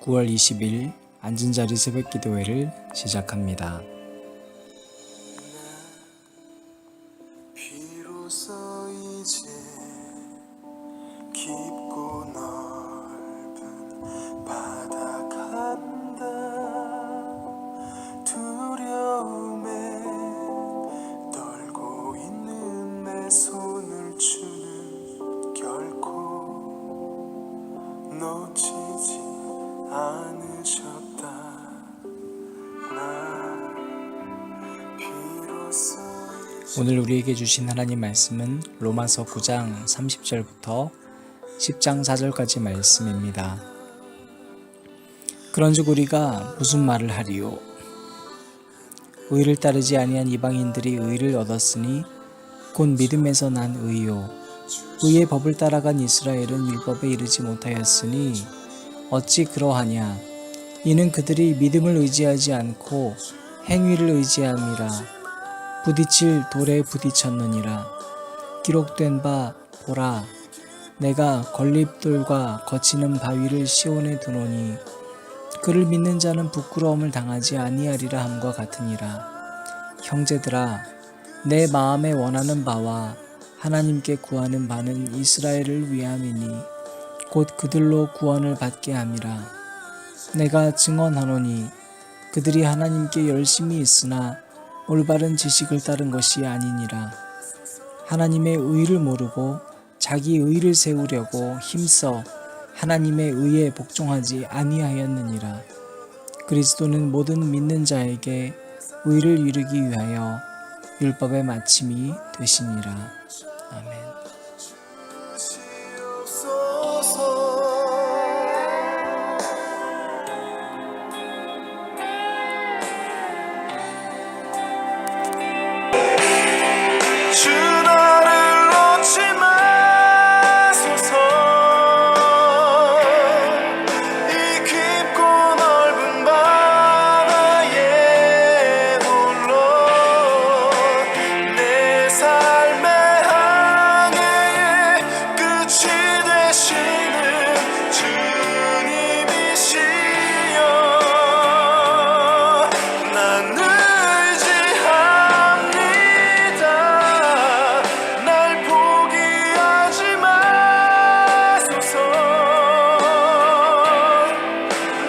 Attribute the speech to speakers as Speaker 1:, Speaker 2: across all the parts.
Speaker 1: 9월 20일 앉은 자리 새벽 기도회를 시작합니다.
Speaker 2: 비로소 이제 깊고 넓은 바다 간다. 두려움에 떨고 있는 내 손을 주는 결코 놓치지 않으셨다. 나 비로소
Speaker 1: 오늘 우리에게 주신 하나님 말씀은 로마서 9장 30절부터 10장 4절까지 말씀입니다. 그런즉 우리가 무슨 말을 하리요? 의를 따르지 아니한 이방인들이 의를 얻었으니 곧 믿음에서 난 의요. 의의 법을 따라간 이스라엘은 율법에 이르지 못하였으니 어찌 그러하냐? 이는 그들이 믿음을 의지하지 않고 행위를 의지함이라. 부딪힐 돌에 부딪혔느니라. 기록된 바 보라, 내가 건립돌과 거치는 바위를 시온에 두노니 그를 믿는 자는 부끄러움을 당하지 아니하리라 함과 같으니라. 형제들아, 내 마음에 원하는 바와 하나님께 구하는 바는 이스라엘을 위함이니 곧 그들로 구원을 받게 함이라. 내가 증언하노니 그들이 하나님께 열심히 있으나 올바른 지식을 따른 것이 아니니라. 하나님의 의를 모르고 자기 의를 세우려고 힘써 하나님의 의에 복종하지 아니하였느니라. 그리스도는 모든 믿는 자에게 의를 이루기 위하여 율법의 마침이 되시니라. 아멘.
Speaker 2: 주 나를 놓지 마소서. 이 깊고 넓은 바다에 홀로 내 삶의 항해의 끝이 되시는 주님이시여. 난 의지합니다. 날 포기하지 마소서.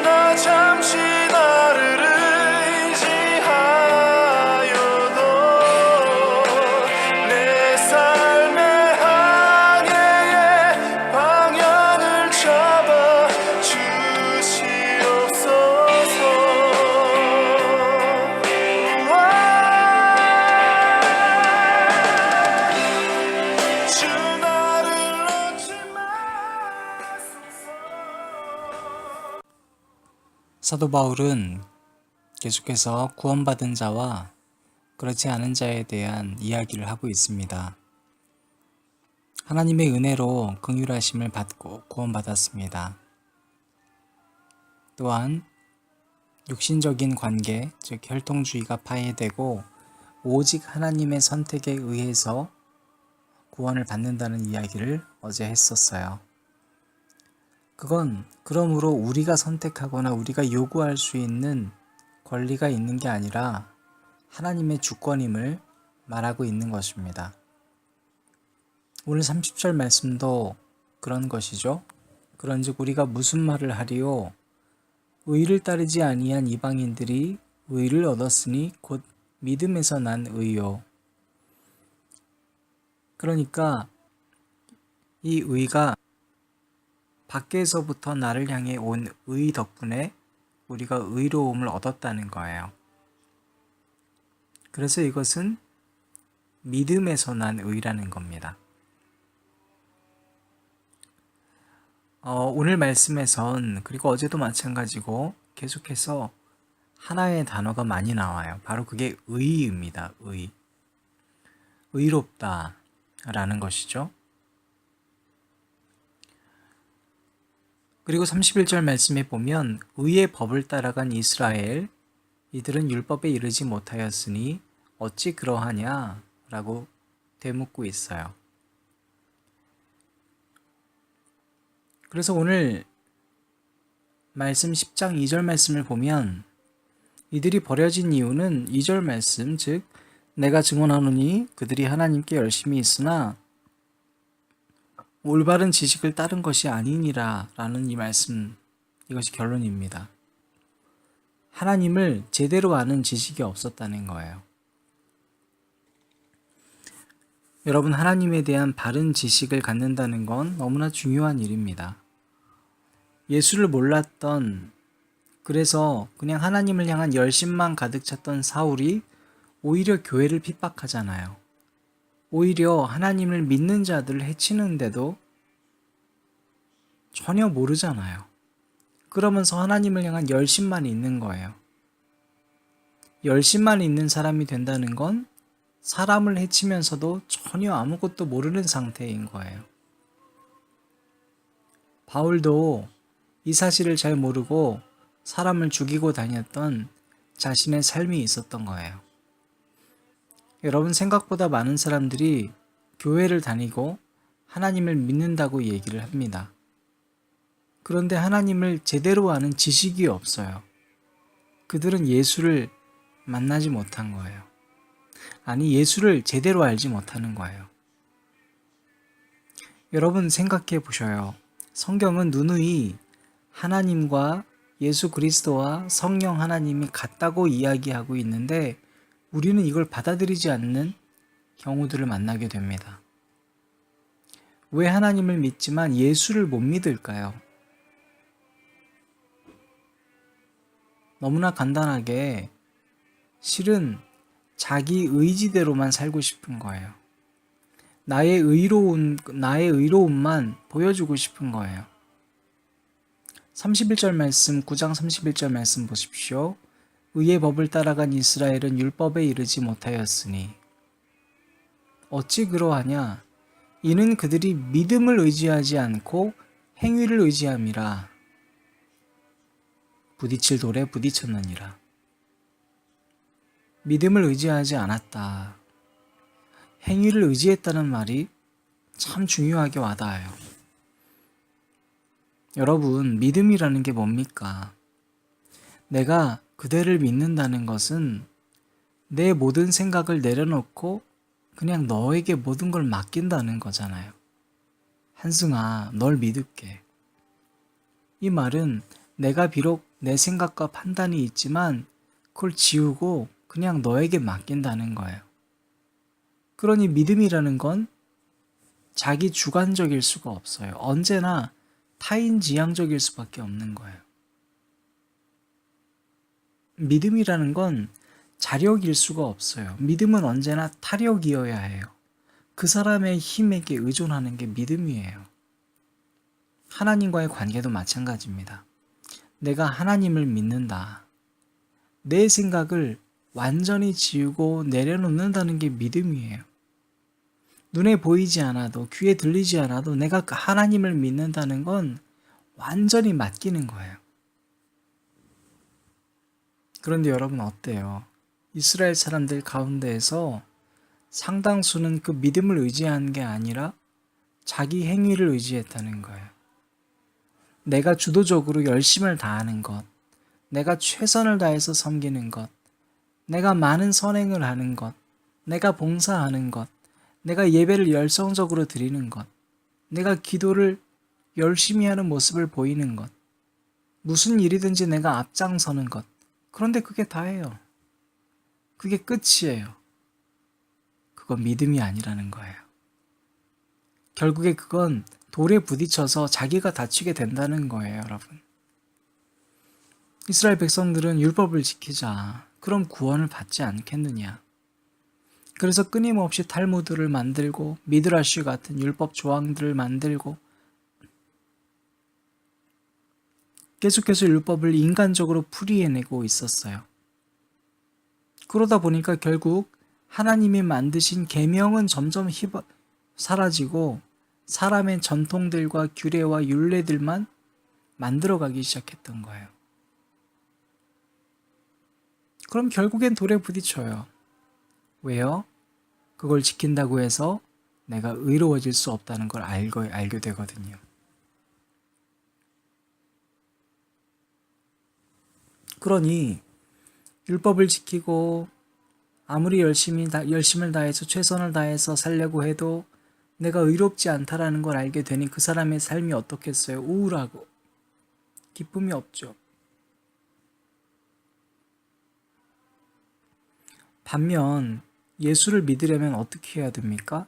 Speaker 2: 나 잠시 나를 의지하여도 내 삶의 항해의 방향을 잡아 주시옵소서. 주 나를 놓지 마소서.
Speaker 1: 사도 바울은 계속해서 구원받은 자와 그렇지 않은 자에 대한 이야기를 하고 있습니다. 하나님의 은혜로 긍휼하심을 받고 구원받았습니다. 또한 육신적인 관계, 즉 혈통주의가 파해되고 오직 하나님의 선택에 의해서 구원을 받는다는 이야기를 어제 했었어요. 그건 그러므로 우리가 선택하거나 우리가 요구할 수 있는 권리가 있는 게 아니라 하나님의 주권임을 말하고 있는 것입니다. 오늘 30절 말씀도 그런 것이죠. 그런즉 우리가 무슨 말을 하리요? 의를 따르지 아니한 이방인들이 의를 얻었으니 곧 믿음에서 난 의요. 그러니까 이 의가 밖에서부터 나를 향해 온 의 덕분에 우리가 의로움을 얻었다는 거예요. 그래서 이것은 믿음에서 난 의라는 겁니다. 오늘 말씀에선 그리고 어제도 마찬가지고 계속해서 하나의 단어가 많이 나와요. 바로 그게 의입니다. 의. 의롭다 라는 것이죠. 그리고 31절 말씀에 보면 의의 법을 따라간 이스라엘, 이들은 율법에 이르지 못하였으니 어찌 그러하냐 라고 되묻고 있어요. 그래서 오늘 말씀 10장 2절 말씀을 보면 이들이 버려진 이유는 2절 말씀, 즉 내가 증언하노니 그들이 하나님께 열심히 있으나 올바른 지식을 따른 것이 아니니라 라는 이 말씀, 이것이 결론입니다. 하나님을 제대로 아는 지식이 없었다는 거예요. 여러분, 하나님에 대한 바른 지식을 갖는다는 건 너무나 중요한 일입니다. 예수를 몰랐던, 그래서 그냥 하나님을 향한 열심만 가득 찼던 사울이 오히려 교회를 핍박하잖아요. 오히려 하나님을 믿는 자들을 해치는데도 전혀 모르잖아요. 그러면서 하나님을 향한 열심만 있는 거예요. 열심만 있는 사람이 된다는 건 사람을 해치면서도 전혀 아무것도 모르는 상태인 거예요. 바울도 이 사실을 잘 모르고 사람을 죽이고 다녔던 자신의 삶이 있었던 거예요. 여러분, 생각보다 많은 사람들이 교회를 다니고 하나님을 믿는다고 얘기를 합니다. 그런데 하나님을 제대로 아는 지식이 없어요. 그들은 예수를 만나지 못한 거예요. 아니, 예수를 제대로 알지 못하는 거예요. 여러분, 생각해 보셔요. 성경은 누누이 하나님과 예수 그리스도와 성령 하나님이 같다고 이야기하고 있는데 우리는 이걸 받아들이지 않는 경우들을 만나게 됩니다. 왜 하나님을 믿지만 예수를 못 믿을까요? 너무나 간단하게 실은 자기 의지대로만 살고 싶은 거예요. 나의 의로움만 보여주고 싶은 거예요. 31절 말씀, 9장 31절 말씀 보십시오. 의의 법을 따라간 이스라엘은 율법에 이르지 못하였으니 어찌 그러하냐? 이는 그들이 믿음을 의지하지 않고 행위를 의지함이라. 부딪힐 돌에 부딪혔느니라. 믿음을 의지하지 않았다. 행위를 의지했다는 말이 참 중요하게 와닿아요. 여러분, 믿음이라는 게 뭡니까? 내가 그대를 믿는다는 것은 내 모든 생각을 내려놓고 그냥 너에게 모든 걸 맡긴다는 거잖아요. 한승아, 널 믿을게. 이 말은 내가 비록 내 생각과 판단이 있지만 그걸 지우고 그냥 너에게 맡긴다는 거예요. 그러니 믿음이라는 건 자기 주관적일 수가 없어요. 언제나 타인지향적일 수밖에 없는 거예요. 믿음이라는 건 자력일 수가 없어요. 믿음은 언제나 타력이어야 해요. 그 사람의 힘에게 의존하는 게 믿음이에요. 하나님과의 관계도 마찬가지입니다. 내가 하나님을 믿는다. 내 생각을 완전히 지우고 내려놓는다는 게 믿음이에요. 눈에 보이지 않아도, 귀에 들리지 않아도 내가 하나님을 믿는다는 건 완전히 맡기는 거예요. 그런데 여러분, 어때요? 이스라엘 사람들 가운데에서 상당수는 그 믿음을 의지한 게 아니라 자기 행위를 의지했다는 거예요. 내가 주도적으로 열심을 다하는 것, 내가 최선을 다해서 섬기는 것, 내가 많은 선행을 하는 것, 내가 봉사하는 것, 내가 예배를 열성적으로 드리는 것, 내가 기도를 열심히 하는 모습을 보이는 것, 무슨 일이든지 내가 앞장서는 것. 그런데 그게 다예요. 그게 끝이에요. 그건 믿음이 아니라는 거예요. 결국에 그건 돌에 부딪혀서 자기가 다치게 된다는 거예요, 여러분. 이스라엘 백성들은 율법을 지키자. 그럼 구원을 받지 않겠느냐. 그래서 끊임없이 탈무드를 만들고 미드라시 같은 율법 조항들을 만들고 계속해서 율법을 인간적으로 풀이해내고 있었어요. 그러다 보니까 결국 하나님이 만드신 계명은 점점 사라지고 사람의 전통들과 규례와 율례들만 만들어가기 시작했던 거예요. 그럼 결국엔 돌에 부딪혀요. 왜요? 그걸 지킨다고 해서 내가 의로워질 수 없다는 걸 알게 되거든요. 그러니 율법을 지키고 아무리 열심을 다해서 최선을 다해서 살려고 해도 내가 의롭지 않다라는 걸 알게 되니 그 사람의 삶이 어떻겠어요? 우울하고 기쁨이 없죠. 반면 예수를 믿으려면 어떻게 해야 됩니까?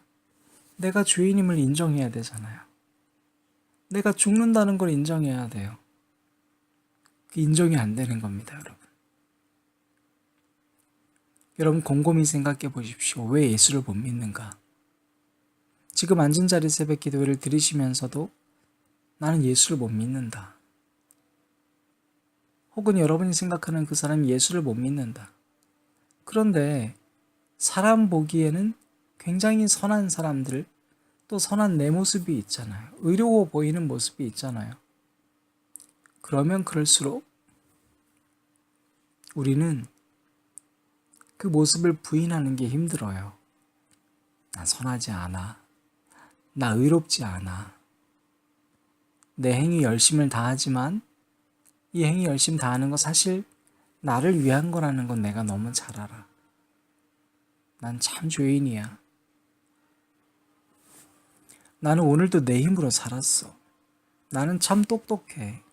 Speaker 1: 내가 죄인임을 인정해야 되잖아요. 내가 죽는다는 걸 인정해야 돼요. 그 인정이 안 되는 겁니다, 여러분. 여러분 곰곰이 생각해 보십시오. 왜 예수를 못 믿는가? 지금 앉은 자리 새벽 기도회를 들으시면서도 나는 예수를 못 믿는다. 혹은 여러분이 생각하는 그 사람이 예수를 못 믿는다. 그런데 사람 보기에는 굉장히 선한 사람들, 또 선한 내 모습이 있잖아요. 의로워 보이는 모습이 있잖아요. 그러면 그럴수록 우리는 그 모습을 부인하는 게 힘들어요. 나 선하지 않아. 나 의롭지 않아. 내 행위 열심을 다하지만 이 행위 열심 다하는 거 사실 나를 위한 거라는 건 내가 너무 잘 알아. 난 참 죄인이야. 나는 오늘도 내 힘으로 살았어. 나는 참 똑똑해.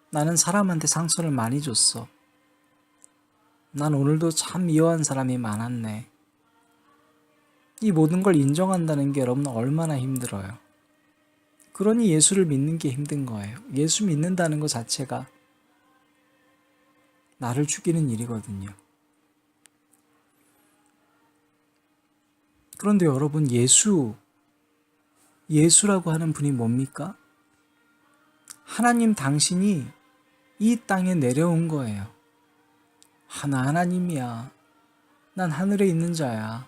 Speaker 1: 나는 사람한테 상처를 많이 줬어. 난 오늘도 참 미워한 사람이 많았네. 이 모든 걸 인정한다는 게 여러분 얼마나 힘들어요. 그러니 예수를 믿는 게 힘든 거예요. 예수 믿는다는 것 자체가 나를 죽이는 일이거든요. 그런데 여러분 예수라고 하는 분이 뭡니까? 하나님 당신이 이 땅에 내려온 거예요. 하나님이야. 난 하늘에 있는 자야.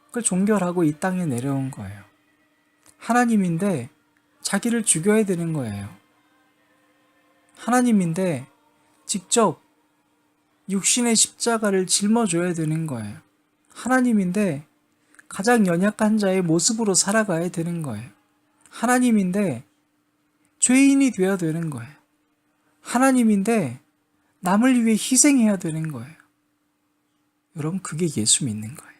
Speaker 1: 그걸 종결하고 이 땅에 내려온 거예요. 하나님인데 자기를 죽여야 되는 거예요. 하나님인데 직접 육신의 십자가를 짊어줘야 되는 거예요. 하나님인데 가장 연약한 자의 모습으로 살아가야 되는 거예요. 하나님인데 죄인이 되어야 되는 거예요. 하나님인데 남을 위해 희생해야 되는 거예요. 여러분 그게 예수 믿는 거예요.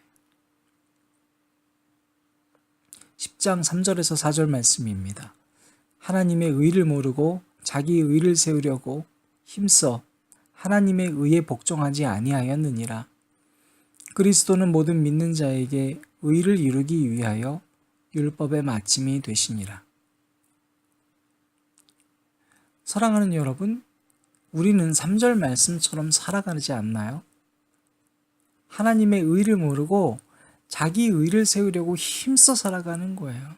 Speaker 1: 10장 3절에서 4절 말씀입니다. 하나님의 의를 모르고 자기의 의를 세우려고 힘써 하나님의 의에 복종하지 아니하였느니라. 그리스도는 모든 믿는 자에게 의를 이루기 위하여 율법의 마침이 되시니라. 사랑하는 여러분, 우리는 3절 말씀처럼 살아가지 않나요? 하나님의 의를 모르고 자기 의를 세우려고 힘써 살아가는 거예요.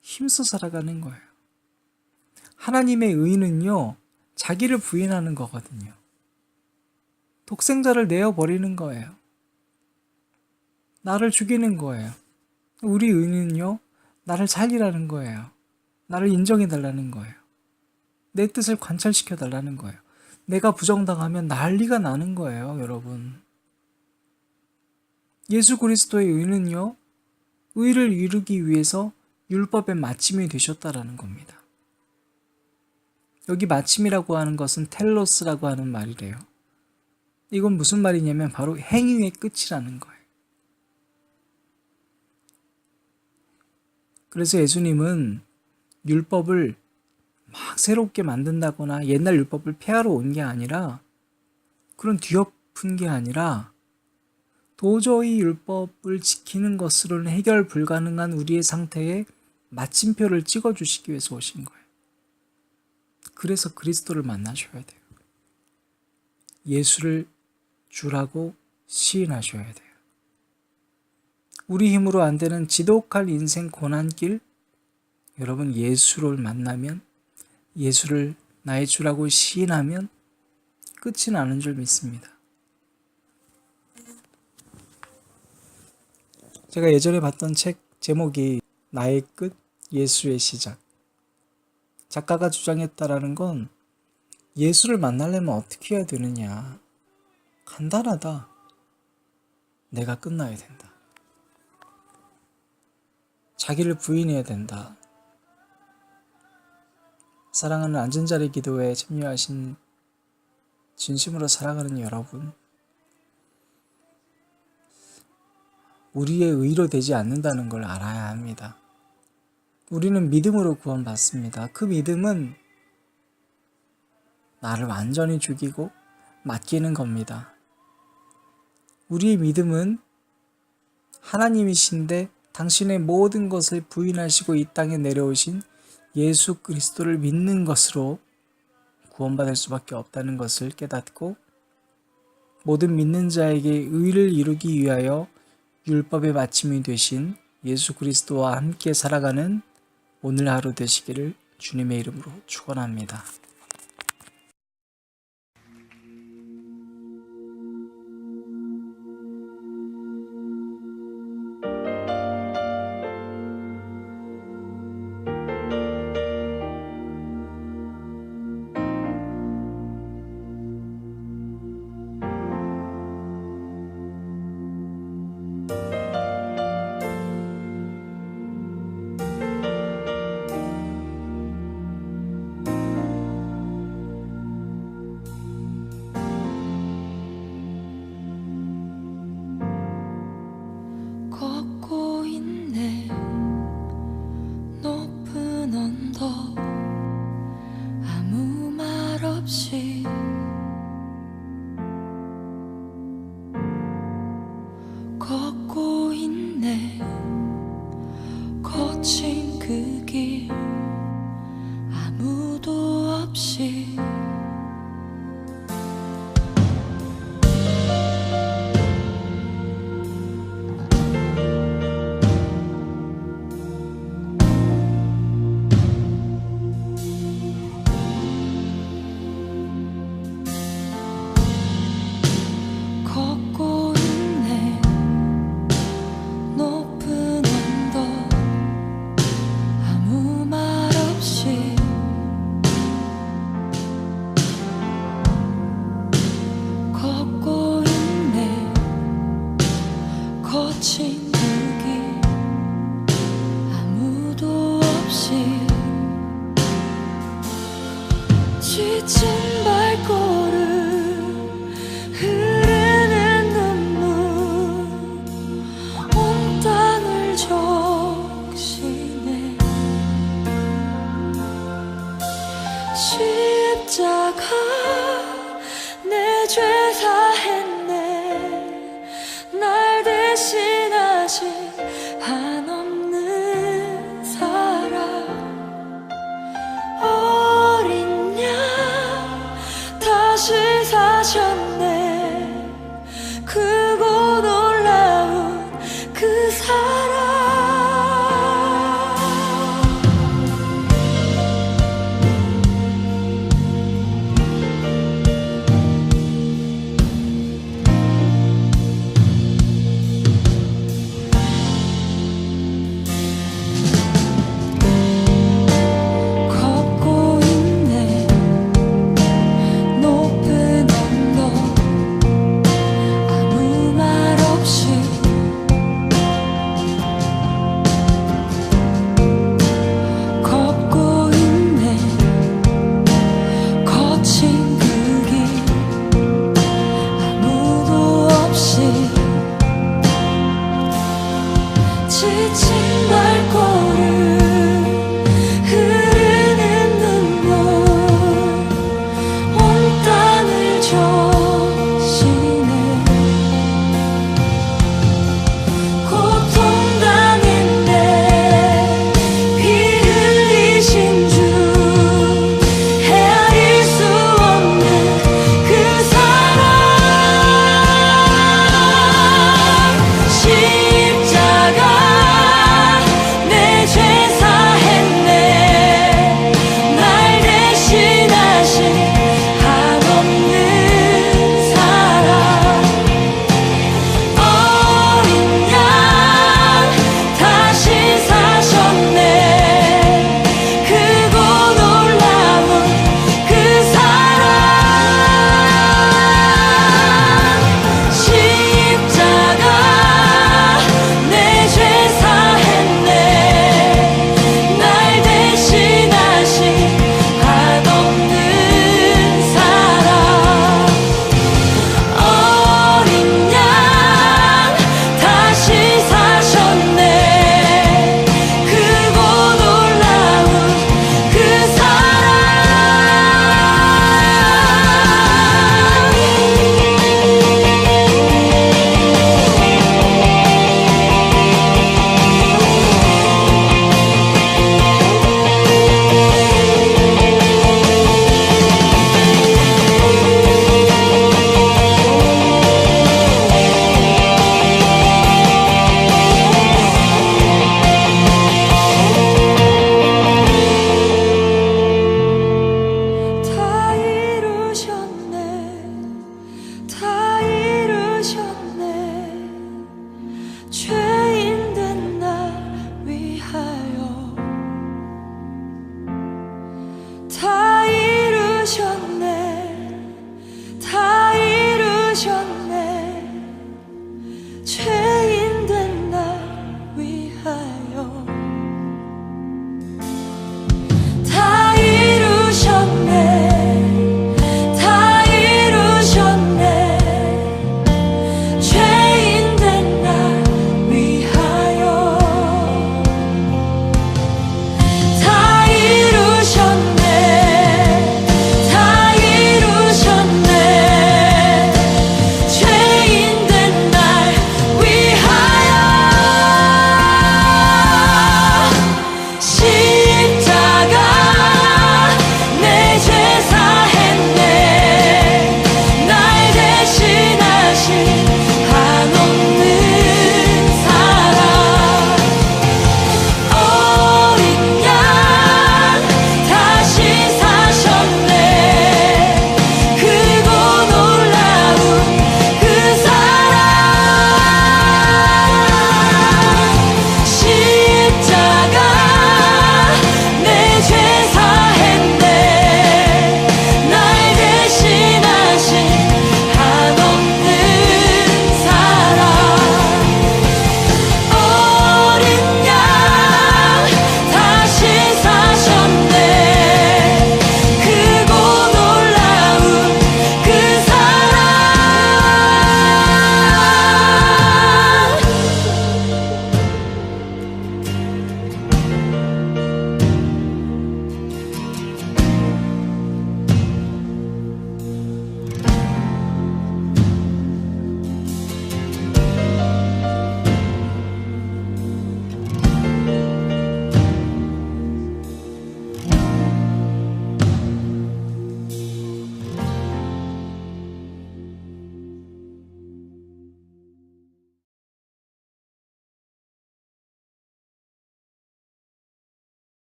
Speaker 1: 힘써 살아가는 거예요. 하나님의 의는요, 자기를 부인하는 거거든요. 독생자를 내어버리는 거예요. 나를 죽이는 거예요. 우리 의는요, 나를 살리라는 거예요. 나를 인정해달라는 거예요. 내 뜻을 관철시켜달라는 거예요. 내가 부정당하면 난리가 나는 거예요, 여러분. 예수 그리스도의 의는요, 의를 이루기 위해서 율법의 마침이 되셨다라는 겁니다. 여기 마침이라고 하는 것은 텔로스라고 하는 말이래요. 이건 무슨 말이냐면 바로 행위의 끝이라는 거예요. 그래서 예수님은 율법을 막 새롭게 만든다거나 옛날 율법을 폐하러 온 게 아니라 그런 뒤엎은 게 아니라 도저히 율법을 지키는 것으로는 해결 불가능한 우리의 상태에 마침표를 찍어주시기 위해서 오신 거예요. 그래서 그리스도를 만나셔야 돼요. 예수를 주라고 시인하셔야 돼요. 우리 힘으로 안 되는 지독할 인생 고난길, 여러분 예수를 만나면, 예수를 나의 주라고 시인하면 끝이 나는 줄 믿습니다. 제가 예전에 봤던 책 제목이 나의 끝, 예수의 시작. 작가가 주장했다라는 건 예수를 만나려면 어떻게 해야 되느냐. 간단하다. 내가 끝나야 된다. 자기를 부인해야 된다. 사랑하는 안전자리 기도에 참여하신 진심으로 살아가는 여러분, 우리의 의로 되지 않는다는 걸 알아야 합니다. 우리는 믿음으로 구원받습니다. 그 믿음은 나를 완전히 죽이고 맡기는 겁니다. 우리의 믿음은 하나님이신데 당신의 모든 것을 부인하시고 이 땅에 내려오신 예수 그리스도를 믿는 것으로 구원받을 수밖에 없다는 것을 깨닫고 모든 믿는 자에게 의를 이루기 위하여 율법의 마침이 되신 예수 그리스도와 함께 살아가는 오늘 하루 되시기를 주님의 이름으로 축원합니다.
Speaker 3: 걷고 있네 높은 언덕 아무 말 없이 걷고 있네 거친 그 길 아무도 없이 걷고 있네 높은 언덕 아무 말 없이 걷고 있네 거친 그 길 아무도 없이 지친 발걸음 흐르는 눈물 온 땅을 적시네 십자가